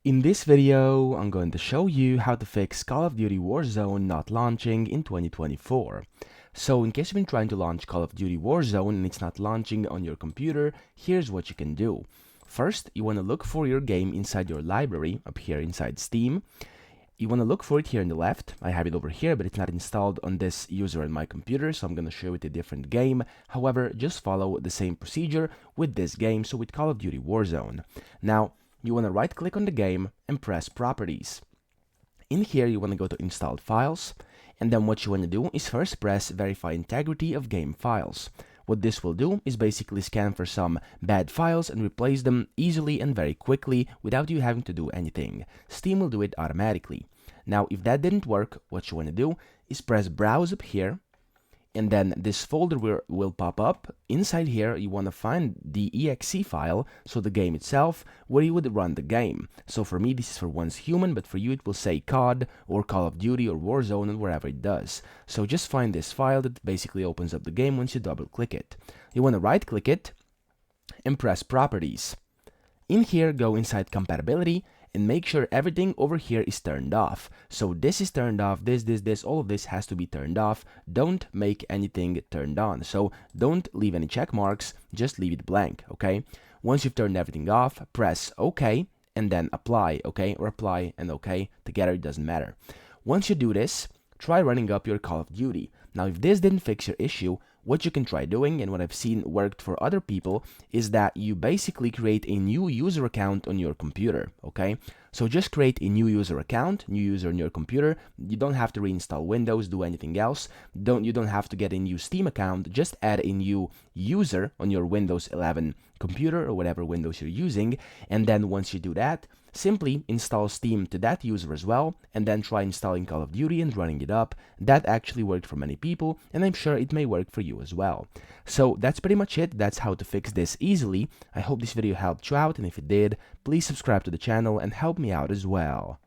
In this video, I'm going to show you how to fix Call of Duty Warzone not launching in 2024. So in case you've been trying to launch Call of Duty Warzone and it's not launching on your computer, here's what you can do. First, you want to look for your game inside your library, up here inside Steam. You want to look for it here on the left. I have it over here, but it's not installed on this user on my computer, so I'm going to show it a different game. However, just follow the same procedure with this game, so with Call of Duty Warzone. Now, you want to right click on the game and press Properties. In here, you want to go to Installed Files, and then what you want to do is first press Verify Integrity of Game Files. What this will do is basically scan for some bad files and replace them easily and very quickly without you having to do anything. Steam will do it automatically. Now, if that didn't work, what you want to do is press Browse up here, and then this folder will pop up. Inside here, you want to find the exe file, so the game itself, where you would run the game. So for me, this is for Once Human, but for you, it will say COD or Call of Duty or Warzone and wherever it does. So just find this file that basically opens up the game once you double click it. You want to right click it and press Properties. In here, go inside Compatibility and make sure everything over here is turned off. So this is turned off, this, all of this has to be turned off. Don't make anything turned on. So don't leave any check marks, just leave it blank, okay? Once you've turned everything off, press OK and then apply, okay? Or apply and OK together, it doesn't matter. Once you do this, try running up your Call of Duty. Now, if this didn't fix your issue, what you can try doing, and what I've seen worked for other people, is that you basically create a new user account on your computer, okay? So just create a new user account, new user on your computer. You don't have to reinstall Windows, do anything else. You don't have to get a new Steam account, just add a new user on your Windows 11 computer or whatever Windows you're using, and then once you do that, simply install Steam to that user as well, and then try installing Call of Duty and running it up. That actually worked for many people, and I'm sure it may work for you as well. So that's pretty much it. That's how to fix this easily. I hope this video helped you out, and if it did, please subscribe to the channel and help me out as well.